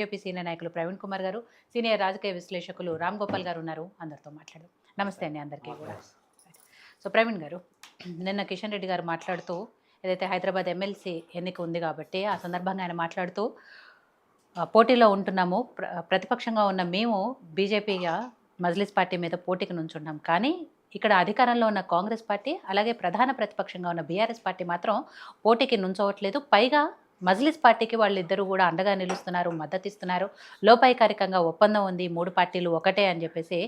BJP senior నాయకులు ప్రవీణ్ కుమార్ గారు, senior రాజకీయ విశ్లేషకులు రామ్ గోపాల్ గారు ఉన్నారు. అందరితో మాట్లాడదాం. నమస్తే అండి అందరికీ కూడా. సో ప్రవీణ్ గారు, నిన్న కిషన్ రెడ్డి గారు మాట్లాడుతూ ఏదైతే హైదరాబాద్ ఎమ్మెల్సీ ఎన్నిక ఉంది కాబట్టి ఆ సందర్భంగా ఆయన మాట్లాడుతూ పోటీలో ఉంటున్నాము, ప్రతిపక్షంగా ఉన్న మేము బీజేపీగా మజ్లిస్ పార్టీ మీద పోటీకి నుంచున్నాం, కానీ ఇక్కడ అధికారంలో ఉన్న కాంగ్రెస్ పార్టీ అలాగే ప్రధాన ప్రతిపక్షంగా ఉన్న బీఆర్ఎస్ పార్టీ మాత్రం పోటీకి నుంచోవట్లేదు. పైగా మజ్లిస్ పార్టీకి వాళ్ళిద్దరూ కూడా అండగా నిలుస్తున్నారు, మద్దతు ఇస్తున్నారు. లోపాయికారికంగా ఒప్పందం ఉంది, మూడు పార్టీలు ఒకటే అని చెప్పేసి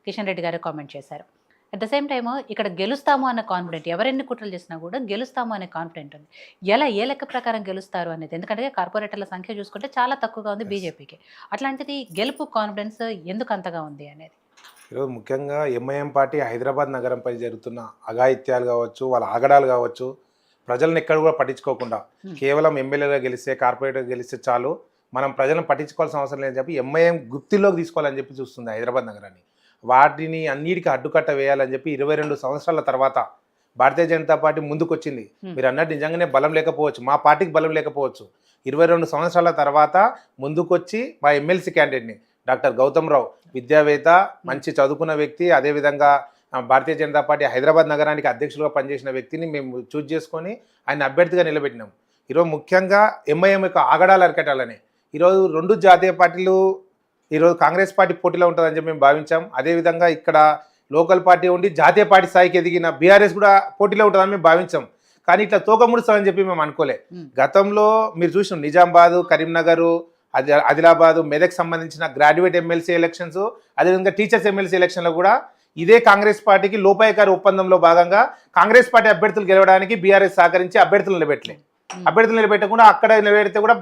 కిషన్ రెడ్డి గారు కామెంట్ చేశారు. అట్ ద సేమ్ టైమ్ ఇక్కడ గెలుస్తాము అన్న కాన్ఫిడెంట్, ఎవరెన్ని కుట్రలు చేసినా కూడా గెలుస్తాము అనే కాన్ఫిడెంట్ ఉంది. ఏ లెక్క ప్రకారం గెలుస్తారు అనేది, ఎందుకంటే కార్పొరేటర్ల సంఖ్య చూసుకుంటే చాలా తక్కువగా ఉంది బీజేపీకి. అట్లాంటిది గెలుపు కాన్ఫిడెన్స్ ఎందుకు అంతగా ఉంది అనేది ఈరోజు ముఖ్యంగా ఎంఐఎం పార్టీ హైదరాబాద్ నగరంపై జరుగుతున్న అఘాయిత్యాలు కావచ్చు, వాళ్ళ ఆగడాలు కావచ్చు, ప్రజలను ఎక్కడ కూడా పట్టించుకోకుండా కేవలం ఎమ్మెల్యేగా గెలిస్తే, కార్పొరేటర్ గెలిస్తే చాలు, మనం ప్రజలను పట్టించుకోవాల్సిన అవసరం లేదని చెప్పి ఎంఐఎం గుప్తిలోకి తీసుకోవాలని చెప్పి చూస్తుంది హైదరాబాద్ నగరాన్ని. వాటిని అన్నిటికీ అడ్డుకట్ట వేయాలని చెప్పి 22 సంవత్సరాల తర్వాత భారతీయ జనతా పార్టీ ముందుకొచ్చింది. మీరు అన్నట్టు నిజంగానే బలం లేకపోవచ్చు, మా పార్టీకి బలం లేకపోవచ్చు, 22 సంవత్సరాల తర్వాత ముందుకొచ్చి మా ఎమ్మెల్సీ క్యాండిడేట్ని డాక్టర్ గౌతమ్ రావు, విద్యావేత్త, మంచి చదువుకున్న వ్యక్తి, అదేవిధంగా భారతీయ జనతా పార్టీ హైదరాబాద్ నగరానికి అధ్యక్షులుగా పనిచేసిన వ్యక్తిని మేము చూజ్ చేసుకొని ఆయన అభ్యర్థిగా నిలబెట్టినాం. ఈరోజు ముఖ్యంగా ఎంఐఎం యొక్క ఆగడాలు అరికట్టాలని ఈరోజు 2 జాతీయ పార్టీలు, ఈరోజు కాంగ్రెస్ పార్టీ పోటీలో ఉంటుందని చెప్పి మేము భావించాం. అదేవిధంగా ఇక్కడ లోకల్ పార్టీ ఉండి జాతీయ పార్టీ స్థాయికి ఎదిగిన బీఆర్ఎస్ కూడా పోటీలో ఉంటుందని మేము భావించాం. కానీ ఇట్లా తోకముడుస్తామని చెప్పి మేము అనుకోలే. గతంలో మీరు చూసినాం నిజామాబాద్, కరీంనగర్, ఆదిలాబాద్, మెదక్ సంబంధించిన గ్రాడ్యుయేట్ ఎమ్మెల్సీ ఎలక్షన్స్, అదేవిధంగా టీచర్స్ ఎమ్మెల్సీ ఎలక్షన్లో కూడా ఇదే కాంగ్రెస్ పార్టీకి లోపాయకారి ఒప్పందంలో భాగంగా కాంగ్రెస్ పార్టీ అభ్యర్థులు గెలవడానికి బీఆర్ఎస్ సహకరించి అభ్యర్థులు నిలబెట్టలే. అభ్యర్థులు నిలబెట్టకుండా అక్కడ నిలబెడితే కూడా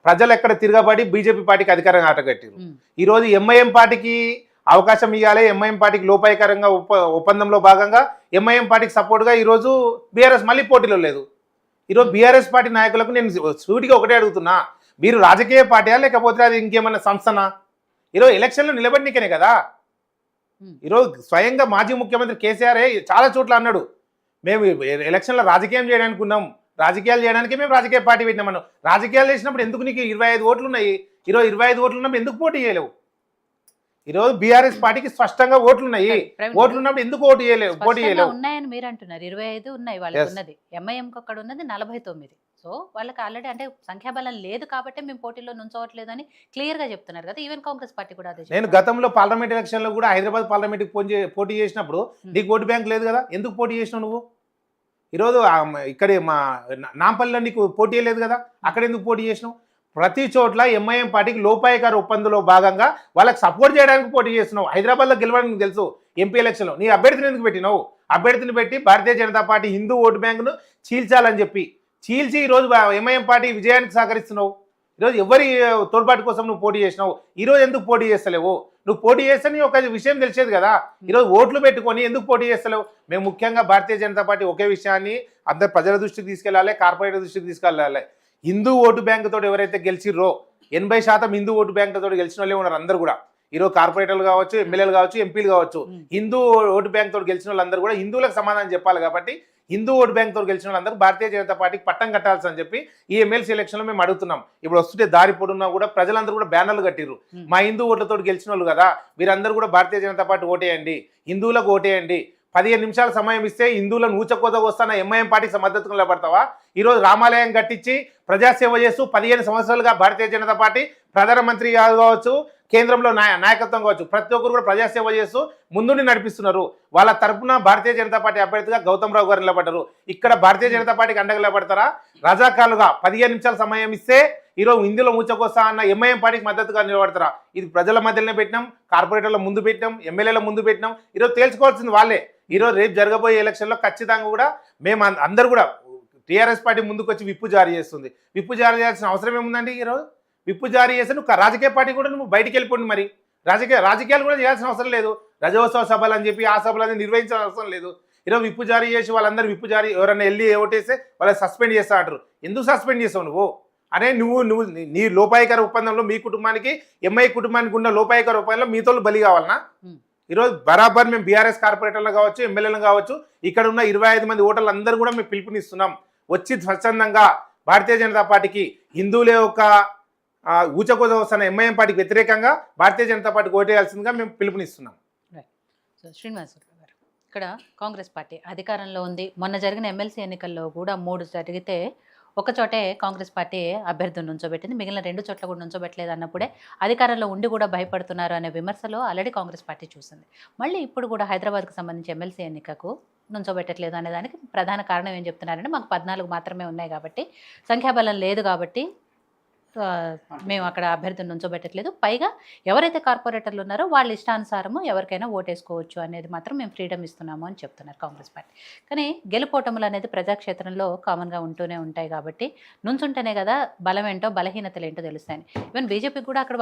ప్రజలు ఎక్కడ తిరగబడి బీజేపీ పార్టీకి అధికారంగా ఆటగట్టారు. ఈరోజు ఎంఐఎం పార్టీకి అవకాశం ఇవ్వాలి, ఎంఐఎం పార్టీకి లోపాయకరంగా ఒప్పందంలో భాగంగా ఎంఐఎం పార్టీకి సపోర్ట్గా ఈరోజు బీఆర్ఎస్ మళ్ళీ పోటీలో లేదు. ఈరోజు బీఆర్ఎస్ పార్టీ నాయకులకు నేను సూటిగా ఒకటే అడుగుతున్నా, మీరు రాజకీయ పార్టీయా లేకపోతే అది ఇంకేమన్నా సంస్థనా? ఈరోజు ఎలక్షన్లో నిలబడినకనే కదా. ఈరోజు స్వయంగా మాజీ ముఖ్యమంత్రి కేసీఆర్ చాలా చోట్ల అన్నాడు, మేము ఎలక్షన్లో రాజకీయం చేయడానికి ఉన్నాం, రాజకీయాలు చేయడానికి మేము రాజకీయ పార్టీ పెట్టినామన్నాం. రాజకీయాలు చేసినప్పుడు ఎందుకు నీకు 25 ఓట్లు ఉన్నాయి? ఈరోజు 25 ఓట్లు ఉన్నప్పుడు ఎందుకు పోటీ చేయలేవు? ఈరోజు బీఆర్ఎస్ పార్టీకి స్పష్టంగా ఓట్లు ఉన్నాయి, ఓట్లు ఉన్నప్పుడు ఎందుకు పోటీ చేయలేవు? ఉన్నాయని మీరు అంటున్నారు, 25 ఉన్నాయి వాళ్ళకి ఉన్నది, ఎంఐఎంకి అక్కడ ఉన్నది 49. సో వాళ్ళకి ఆల్రెడీ అంటే సంఖ్యాబలం లేదు కాబట్టి మేము పోటీలో నుంచోవట్లేదు అని క్లియర్ గా చెప్తున్నారు కదా. ఈవెన్ కాంగ్రెస్ పార్టీ కూడా అదే. నేను గతంలో పార్లమెంట్ ఎలక్షన్ లో కూడా హైదరాబాద్ పార్లమెంట్ పోటీ చేసినప్పుడు నీకు ఓటు బ్యాంక్ లేదు కదా, ఎందుకు పోటీ చేసినావు నువ్వు? ఈరోజు ఇక్కడే మా నాంపల్లిలో నీకు పోటీ లేదు కదా, అక్కడ ఎందుకు పోటీ చేసినావు? ప్రతి చోట్ల ఎంఐఎం పార్టీకి లోపాయకార ఒప్పందంలో భాగంగా వాళ్ళకి సపోర్ట్ చేయడానికి పోటీ చేస్తున్నావు. హైదరాబాద్లో గెలవడానికి తెలుసు ఎంపీ ఎలక్షన్లో నీ అభ్యర్థిని ఎందుకు పెట్టినావు? అభ్యర్థిని పెట్టి భారతీయ జనతా పార్టీ హిందూ ఓటు బ్యాంకును చీల్చాలని చెప్పి చీల్చి ఈరోజు ఎంఐఎం పార్టీ విజయానికి సహకరిస్తున్నావు. ఈరోజు ఎవరి తోడ్పాటు కోసం నువ్వు పోటీ చేసినావు? ఈరోజు ఎందుకు పోటీ చేస్తలేవు? నువ్వు పోటీ చేస్తే నీ ఒక విషయం తెలిసేది కదా. ఈరోజు ఓట్లు పెట్టుకొని ఎందుకు పోటీ చేస్తలేవు? మేము ముఖ్యంగా భారతీయ జనతా పార్టీ ఒకే విషయాన్ని అందరు ప్రజల దృష్టికి తీసుకెళ్ళాలి, కార్పొరేటర్ దృష్టికి తీసుకెళ్ళాలి. హిందూ ఓటు బ్యాంకుతో ఎవరైతే గెలిచిర్రో 80% హిందూ ఓటు బ్యాంకుతో గెలిచిన వాళ్ళే ఉన్నారు అందరూ కూడా. ఈరోజు కార్పొరేటర్లు కావచ్చు, ఎమ్మెల్యేలు కావచ్చు, ఎంపీలు కావచ్చు, హిందూ ఓటు బ్యాంక్ తోటి గెలిచిన వాళ్ళందరూ కూడా హిందువులకు సమాధానం చెప్పాలి. కాబట్టి హిందూ ఓటు బ్యాంక్ తోటి గెలిచిన వాళ్ళందరూ భారతీయ జనతా పార్టీకి పట్టం కట్టాల్సి అని చెప్పి ఈ ఎమ్మెల్సీ ఎలక్షన్లో మేము అడుగుతున్నాం. ఇప్పుడు వస్తుంటే దారి పొడున్నా కూడా ప్రజలందరూ కూడా బ్యానర్లు కట్టిర్రు, మా హిందూ ఓట్లతో గెలిచిన వాళ్ళు కదా, మీరందరూ కూడా భారతీయ జనతా పార్టీ ఓటేయండి, హిందువులకు ఓటేయండి. 15 నిమిషాల సమయం ఇస్తే హిందువులను ఊచకోత వస్తాన ఎంఐఎం పార్టీకి మద్దతు నిలబడతావా? ఈరోజు రామాలయం కట్టించి ప్రజాసేవ చేస్తూ 15 సంవత్సరాలుగా భారతీయ జనతా పార్టీ ప్రధానమంత్రి కావచ్చు, కేంద్రంలో నాయకత్వం కావచ్చు, ప్రతి ఒక్కరు కూడా ప్రజాసేవ చేస్తూ ముందుండి నడిపిస్తున్నారు. వాళ్ళ తరఫున భారతీయ జనతా పార్టీ అభ్యర్థిగా గౌతమ్ రావు గారు నిలబడ్డారు. ఇక్కడ భారతీయ జనతా పార్టీకి అండగా నిలబడతారా? రజాకాలుగా 15 నిమిషాల సమయం ఇస్తే ఈరోజు హిందీలో మూచకొస్తా అన్న ఎంఐఎం పార్టీకి మద్దతుగా నిలబడతారా? ఇది ప్రజల మధ్యలోనే పెట్టినాం, కార్పొరేటర్ల ముందు పెట్టినాం, ఎమ్మెల్యేల ముందు పెట్టినాం. ఈరోజు తేల్చుకోవాల్సింది వాళ్ళే. ఈరోజు రేపు జరగబోయే ఎలక్షన్లో ఖచ్చితంగా కూడా మేము అందరూ కూడా టీఆర్ఎస్ పార్టీ ముందుకు వచ్చి విప్పు జారీ చేస్తుంది. విప్పు జారీ చేయాల్సిన అవసరం ఏముందండి? ఈరోజు విప్పు జారీ చేస్తే నువ్వు రాజకీయ పార్టీ కూడా నువ్వు బయటికి వెళ్ళిపోండి. మరి రాజకీయాలు కూడా చేయాల్సిన అవసరం లేదు. రజోత్సవ సభలు అని చెప్పి ఆ సభలు నిర్వహించాల్సిన అవసరం లేదు. ఈరోజు విప్పు జారీ చేసి వాళ్ళందరూ విప్పు జారీ ఎవరైనా వెళ్ళి ఓటేస్తే వాళ్ళని సస్పెండ్ చేస్తా అంటారు. ఎందుకు సస్పెండ్ చేస్తావు నువ్వు? అనే నువ్వు నీ లోపాయకర ఒప్పందంలో మీ కుటుంబానికి ఎంఐ కుటుంబానికి ఉన్న లోపాయకర ఒప్పందంలో మీతో బలి కావాలన్నా? ఈరోజు బరాబర్ మేము బీఆర్ఎస్ కార్పొరేటర్లు కావచ్చు, ఎమ్మెల్యేలు కావచ్చు, ఇక్కడ ఉన్న 25 మంది ఓటర్లు అందరూ కూడా మేము పిలుపునిస్తున్నాం. వచ్చి స్వచ్ఛందంగా భారతీయ జనతా పార్టీకి హిందువులే ఒక ఊచకోత వస్తున్న ఎంఐఎం పార్టీకి వ్యతిరేకంగా భారతీయ జనతా పార్టీకి ఓటేయాల్సిందిగా మేము పిలుపునిస్తున్నాం. సో శ్రీనివాసరావు గారు, ఇక్కడ కాంగ్రెస్ పార్టీ అధికారంలో ఉంది. మొన్న జరిగిన ఎమ్మెల్సీ ఎన్నికల్లో కూడా 3 జరిగితే ఒక చోటే కాంగ్రెస్ పార్టీ అభ్యర్థులను నుంచోబెట్టింది, మిగిలిన 2 చోట్ల కూడా నుంచోబెట్టలేదు అన్నప్పుడే అధికారంలో ఉండి కూడా భయపడుతున్నారు అనే విమర్శలు ఆల్రెడీ కాంగ్రెస్ పార్టీ చూసింది. మళ్ళీ ఇప్పుడు కూడా హైదరాబాద్కు సంబంధించి ఎమ్మెల్సీ ఎన్నికకు నుంచోబెట్టట్లేదు అనే దానికి ప్రధాన కారణం ఏం చెప్తున్నారంటే, మాకు 14 మాత్రమే ఉన్నాయి కాబట్టి, సంఖ్యాబలం లేదు కాబట్టి మేము అక్కడ అభ్యర్థులను నుంచోబెట్టట్లేదు. పైగా ఎవరైతే కార్పొరేటర్లు ఉన్నారో వాళ్ళ ఇష్టానుసారము ఎవరికైనా ఓటేసుకోవచ్చు అనేది మాత్రం మేము ఫ్రీడమ్ ఇస్తున్నాము అని చెప్తున్నారు కాంగ్రెస్ పార్టీ. కానీ గెలుపోటములు అనేది ప్రజాక్షేత్రంలో కామన్గా ఉంటూనే ఉంటాయి కాబట్టి నుంచుంటేనే కదా బలం ఏంటో బలహీనతలు ఏంటో తెలుస్తాయని. ఈవెన్ బీజేపీకి కూడా అక్కడ